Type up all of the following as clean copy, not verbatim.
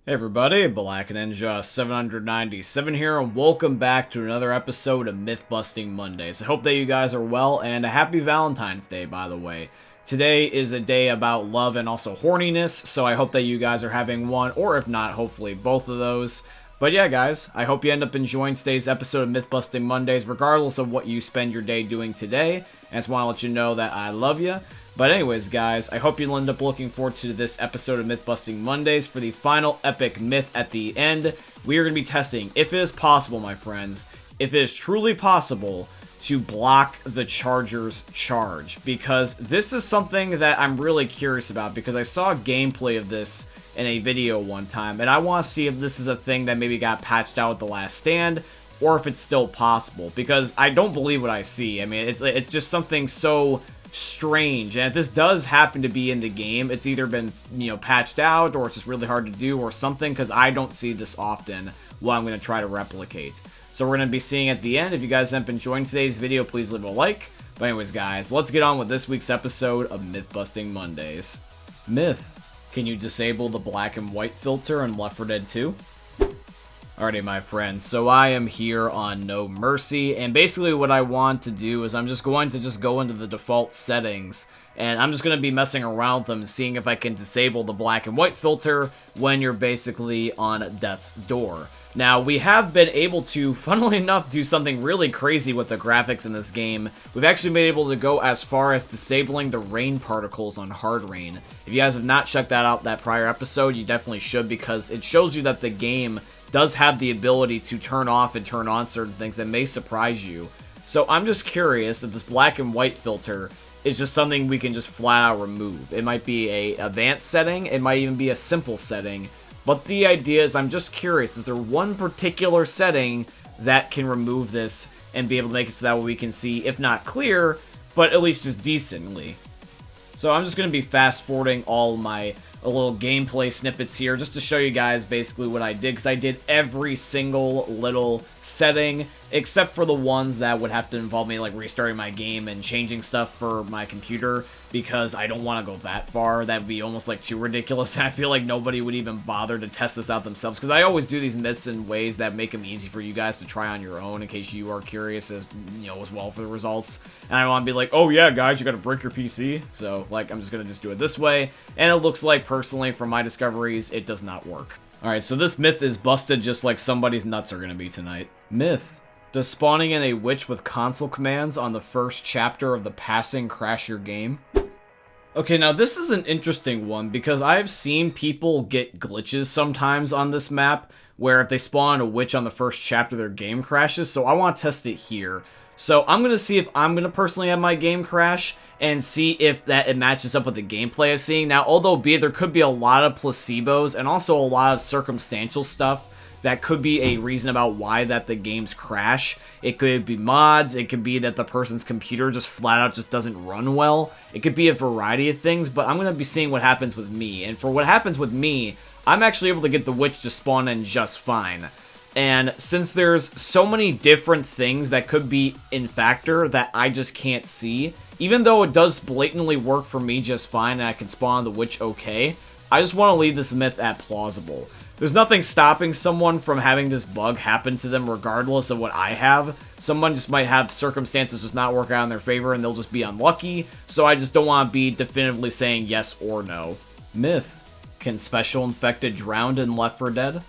Hey everybody, Black Ninja 797 here, and welcome back to another episode of Myth Busting Mondays. I hope that you guys are well, and a happy Valentine's Day, by the way. Today is a day about love and also horniness, so I hope that you guys are having one, or if not, hopefully both of those. But yeah, guys, I hope you end up enjoying today's episode of Myth Busting Mondays, regardless of what you spend your day doing today. I just want to let you know that I love you. But anyways, guys, I hope you'll end up looking forward to this episode of Myth Busting Mondays for the final epic myth at the end. We are going to be testing if it is possible, my friends, if it is truly possible to block the Charger's charge. Because this is something that I'm really curious about, because I saw gameplay of this in a video one time, and I want to see if this is a thing that maybe got patched out at the last stand, or if it's still possible, because I don't believe what I see. I mean, it's just something so strange, and if this does happen to be in the game, it's either been, patched out, or it's just really hard to do, or something, because I don't see this often what I'm going to try to replicate. So we're going to be seeing at the end. If you guys have been enjoying today's video, please leave a like. But anyways, guys, let's get on with this week's episode of Myth Busting Mondays. Myth: can you disable the black and white filter in Left 4 Dead 2? Alrighty, my friends, so I am here on No Mercy, and basically what I want to do is I'm just going to go into the default settings, and I'm just going to be messing around with them, seeing if I can disable the black and white filter when you're basically on death's door. Now, we have been able to, funnily enough, do something really crazy with the graphics in this game. We've actually been able to go as far as disabling the rain particles on Hard Rain. If you guys have not checked that out, that prior episode, you definitely should, because it shows you that the game does have the ability to turn off and turn on certain things that may surprise you. So I'm just curious if this black and white filter is just something we can just flat out remove. It might be a advanced setting, it might even be a simple setting, but the idea is I'm just curious, is there one particular setting that can remove this and be able to make it so that we can see, if not clear, but at least just decently. So I'm just going to be fast forwarding all my little gameplay snippets here just to show you guys basically what I did, because I did every single little setting except for the ones that would have to involve me like restarting my game and changing stuff for my computer, because I don't want to go that far. That would be almost like too ridiculous. I feel like nobody would even bother to test this out themselves, because I always do these myths in ways that make them easy for you guys to try on your own in case you are curious as well for the results. And I want to be like, oh yeah guys, you gotta break your PC. So like, I'm just gonna do it this way, and it looks like, personally, from my discoveries, it does not work. Alright, so this myth is busted just like somebody's nuts are gonna be tonight. Myth: does spawning in a witch with console commands on the first chapter of the passing crash your game? Okay, now this is an interesting one, because I've seen people get glitches sometimes on this map, where if they spawn a witch on the first chapter, their game crashes, so I want to test it here. So I'm going to see if I'm going to personally have my game crash, and see if it matches up with the gameplay I'm seeing. Now, although there could be a lot of placebos, and also a lot of circumstantial stuff that could be a reason about why that the games crash. It could be mods, it could be that the person's computer just flat out just doesn't run well. It could be a variety of things, but I'm going to be seeing what happens with me. And for what happens with me, I'm actually able to get the witch to spawn in just fine. And since there's so many different things that could be in factor that I just can't see, even though it does blatantly work for me just fine and I can spawn the witch okay, I just want to leave this myth at plausible. There's nothing stopping someone from having this bug happen to them regardless of what I have. Someone just might have circumstances just not work out in their favor and they'll just be unlucky, so I just don't want to be definitively saying yes or no. Myth: can Special Infected drown in Left 4 Dead?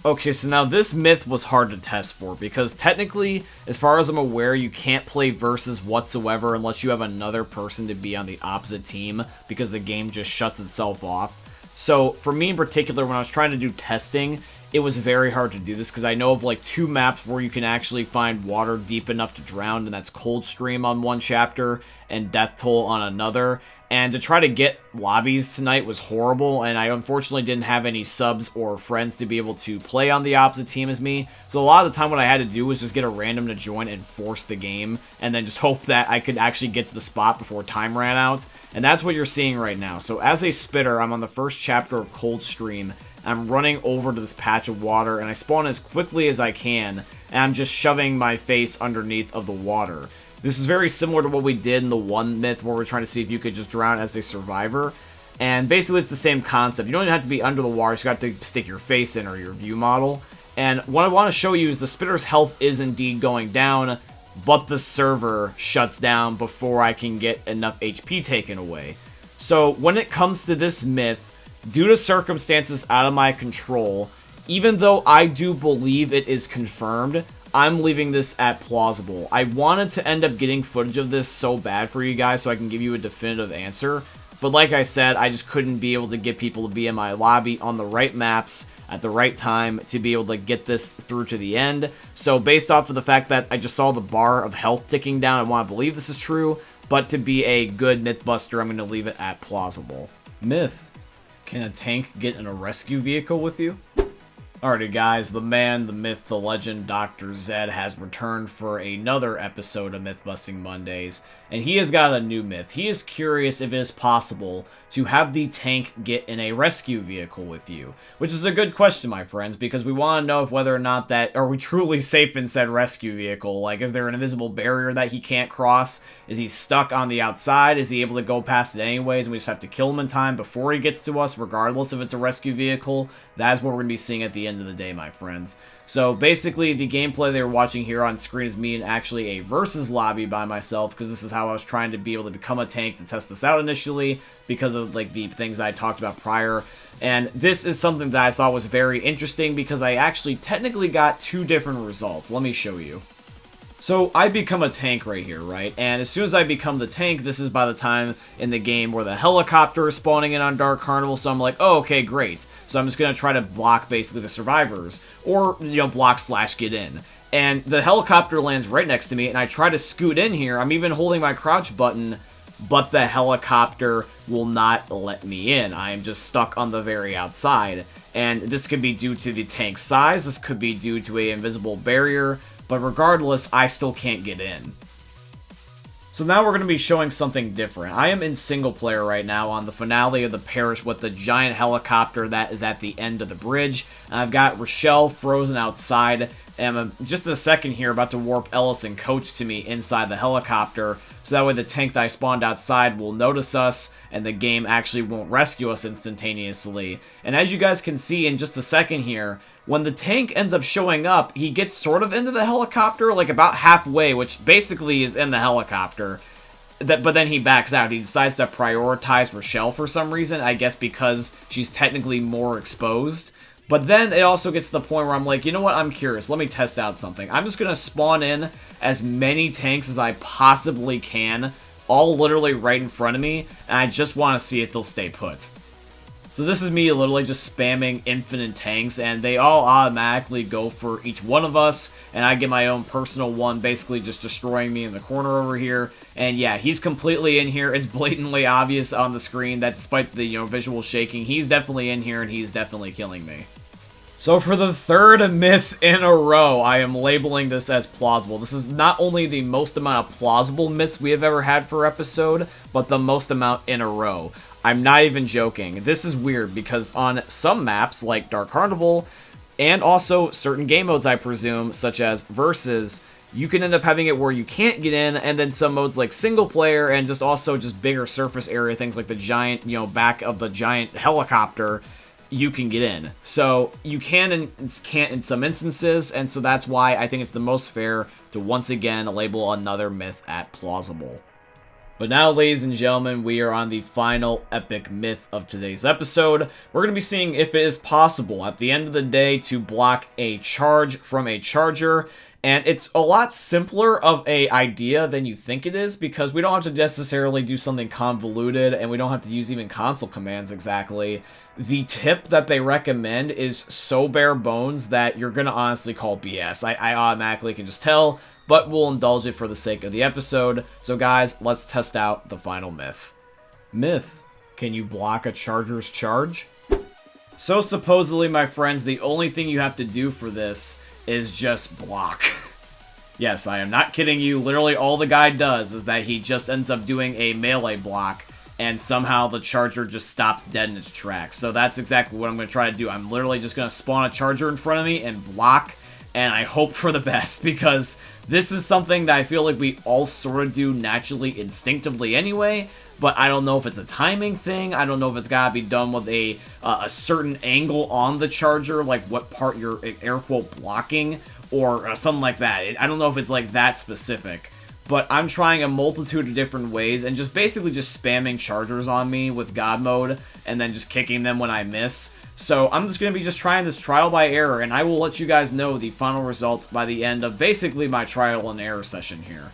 Okay, so now this myth was hard to test for, because technically, as far as I'm aware, you can't play versus whatsoever unless you have another person to be on the opposite team, because the game just shuts itself off. So, for me in particular, when I was trying to do testing, it was very hard to do this, because I know of like 2 maps where you can actually find water deep enough to drown, and that's Coldstream on one chapter, and Death Toll on another. And to try to get lobbies tonight was horrible, and I unfortunately didn't have any subs or friends to be able to play on the opposite team as me. So a lot of the time what I had to do was just get a random to join and force the game, and then just hope that I could actually get to the spot before time ran out. And that's what you're seeing right now. So as a spitter, I'm on the first chapter of Coldstream. I'm running over to this patch of water, and I spawn as quickly as I can, and I'm just shoving my face underneath of the water. This is very similar to what we did in the one myth where we're trying to see if you could just drown as a survivor. And basically it's the same concept. You don't even have to be under the water, you just got to stick your face in or your view model. And what I want to show you is the Spitter's health is indeed going down, but the server shuts down before I can get enough HP taken away. So when it comes to this myth, due to circumstances out of my control, even though I do believe it is confirmed, I'm leaving this at plausible. I wanted to end up getting footage of this so bad for you guys so I can give you a definitive answer. But like I said, I just couldn't be able to get people to be in my lobby on the right maps at the right time to be able to get this through to the end. So based off of the fact that I just saw the bar of health ticking down, I want to believe this is true. But to be a good Mythbuster, I'm going to leave it at plausible. Myth. Can a tank get in a rescue vehicle with you? Alrighty guys, the man, the myth, the legend, Dr. Zed has returned for another episode of Mythbusting Mondays, and he has got a new myth. He is curious if it is possible to have the tank get in a rescue vehicle with you, which is a good question, my friends, because we want to know if whether or not that, are we truly safe in said rescue vehicle? Like, is there an invisible barrier that he can't cross? Is he stuck on the outside? Is he able to go past it anyways, and we just have to kill him in time before he gets to us, regardless if it's a rescue vehicle? That is what we're going to be seeing at the end of the day, my friends. So basically, the gameplay they were watching here on screen is me in actually a versus lobby by myself, because this is how I was trying to be able to become a tank to test this out initially, because of like the things that I talked about prior. And this is something that I thought was very interesting, because I actually technically got two different results. Let me show you. So I become a tank right here, right? And as soon as I become the tank, this is by the time in the game where the helicopter is spawning in on Dark Carnival, so I'm like, oh, okay, great. So I'm just going to try to block basically the survivors, or, you know, block / get in. And the helicopter lands right next to me, and I try to scoot in here. I'm even holding my crouch button, but the helicopter will not let me in. I am just stuck on the very outside. And this could be due to the tank size, this could be due to an invisible barrier, but regardless, I still can't get in. So now we're going to be showing something different. I am in single player right now on the finale of the parish with the giant helicopter that is at the end of the bridge. And I've got Rochelle frozen outside, and I'm just a second here about to warp Ellis and Coach to me inside the helicopter, so that way the tank that I spawned outside will notice us, and the game actually won't rescue us instantaneously. And as you guys can see in just a second here, when the tank ends up showing up, he gets sort of into the helicopter, like about halfway, which basically is in the helicopter. But then he backs out. He decides to prioritize Rochelle for some reason, I guess because she's technically more exposed. But then it also gets to the point where I'm like, you know what, I'm curious, let me test out something. I'm just going to spawn in as many tanks as I possibly can, all literally right in front of me, and I just want to see if they'll stay put. So this is me literally just spamming infinite tanks, and they all automatically go for each one of us, and I get my own personal one, basically just destroying me in the corner over here. And yeah, he's completely in here. It's blatantly obvious on the screen that despite the, you know, visual shaking, he's definitely in here, and he's definitely killing me. So for the third myth in a row, I am labeling this as plausible. This is not only the most amount of plausible myths we have ever had for episode, but the most amount in a row. I'm not even joking. This is weird because on some maps, like Dark Carnival, and also certain game modes, I presume, such as Versus, you can end up having it where you can't get in, and then some modes like single player and just also just bigger surface area, things like the giant, you know, back of the giant helicopter, you can get in. So you can and can't in some instances, and so that's why I think it's the most fair to once again label another myth at plausible. But now, ladies and gentlemen, we are on the final epic myth of today's episode. We're going to be seeing if it is possible at the end of the day to block a charge from a charger. And it's a lot simpler of a idea than you think it is, because we don't have to necessarily do something convoluted, and we don't have to use even console commands exactly. The tip that they recommend is so bare bones that you're going to honestly call BS. I automatically can just tell, but we'll indulge it for the sake of the episode. So guys, let's test out the final myth. Myth: can you block a charger's charge? So supposedly, my friends, the only thing you have to do for this is just block. Yes, I am not kidding you. Literally all the guy does is that he just ends up doing a melee block, and somehow the charger just stops dead in its tracks. So that's exactly what I'm going to try to do. I'm literally just going to spawn a charger in front of me and block, and I hope for the best, because this is something that I feel like we all sort of do naturally, instinctively anyway, but I don't know if it's a timing thing. I don't know if it's gotta be done with a certain angle on the charger, like what part you're air quote blocking, or something like that. I don't know if it's like that specific. But I'm trying a multitude of different ways and just basically just spamming chargers on me with God mode and then just kicking them when I miss. So I'm just going to be just trying this trial by error, and I will let you guys know the final results by the end of basically my trial and error session here.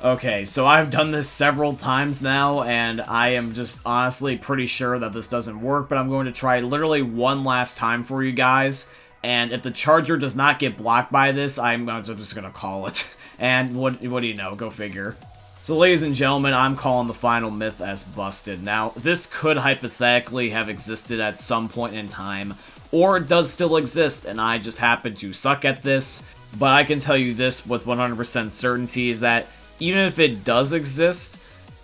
Okay, so I've done this several times now, and I am just honestly pretty sure that this doesn't work, but I'm going to try literally one last time for you guys, and if the charger does not get blocked by this, I'm just going to call it. And what do you know? Go figure. So ladies and gentlemen, I'm calling the final myth as busted. Now, this could hypothetically have existed at some point in time, or it does still exist, and I just happen to suck at this, but I can tell you this with 100% certainty is that even if it does exist,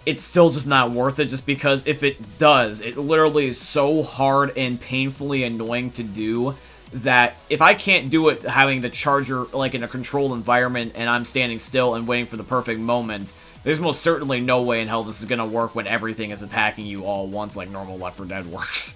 it's still just not worth it, just because if it does, it literally is so hard and painfully annoying to do that if I can't do it having the charger like in a controlled environment and I'm standing still and waiting for the perfect moment, there's most certainly no way in hell this is going to work when everything is attacking you all at once like normal Left 4 Dead works.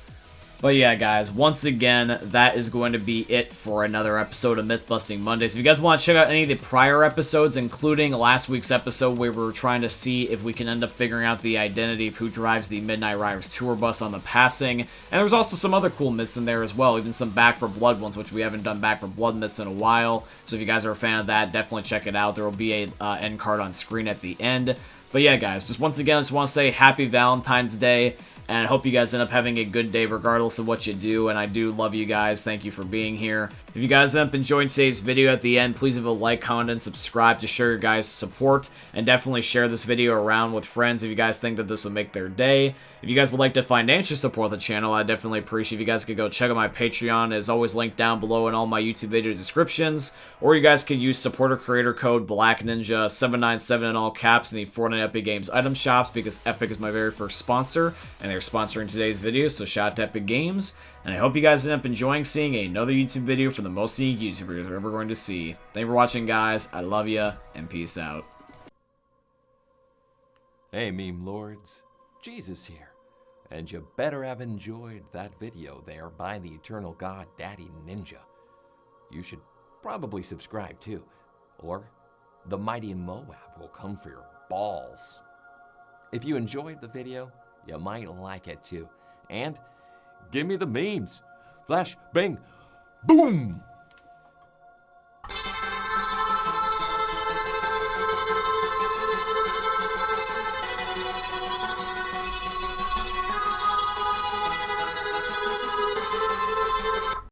But yeah, guys, once again, that is going to be it for another episode of Mythbusting Mondays. If you guys want to check out any of the prior episodes, including last week's episode where we were trying to see if we can end up figuring out the identity of who drives the Midnight Riders tour bus on the passing, and there was also some other cool myths in there as well, even some Back 4 Blood ones, which we haven't done Back 4 Blood myths in a while, so if you guys are a fan of that, definitely check it out. There will be a end card on screen at the end. But yeah, guys, just once again, I just want to say Happy Valentine's Day, and I hope you guys end up having a good day regardless of what you do, and I do love you guys. Thank you for being here. If you guys end up enjoying today's video at the end, please leave a like, comment, and subscribe to show your guys' support, and definitely share this video around with friends if you guys think that this will make their day. If you guys would like to financially support the channel, I'd definitely appreciate if you guys could go check out my Patreon. It's always linked down below in all my YouTube video descriptions, or you guys could use supporter creator code BlackNinja797 in all caps in the Fortnite Epic Games item shops, because Epic is my very first sponsor, and they're sponsoring today's video, so shout out to Epic Games. And I hope you guys end up enjoying seeing another YouTube video from the most unique YouTubers we're ever going to see. Thank you for watching, guys. I love you, and peace out. Hey, meme lords. Jesus here. And you better have enjoyed that video there by the eternal god Daddy Ninja. You should probably subscribe too, or the mighty Moab will come for your balls. If you enjoyed the video, you might like it too. And give me the memes. Flash, bang, boom!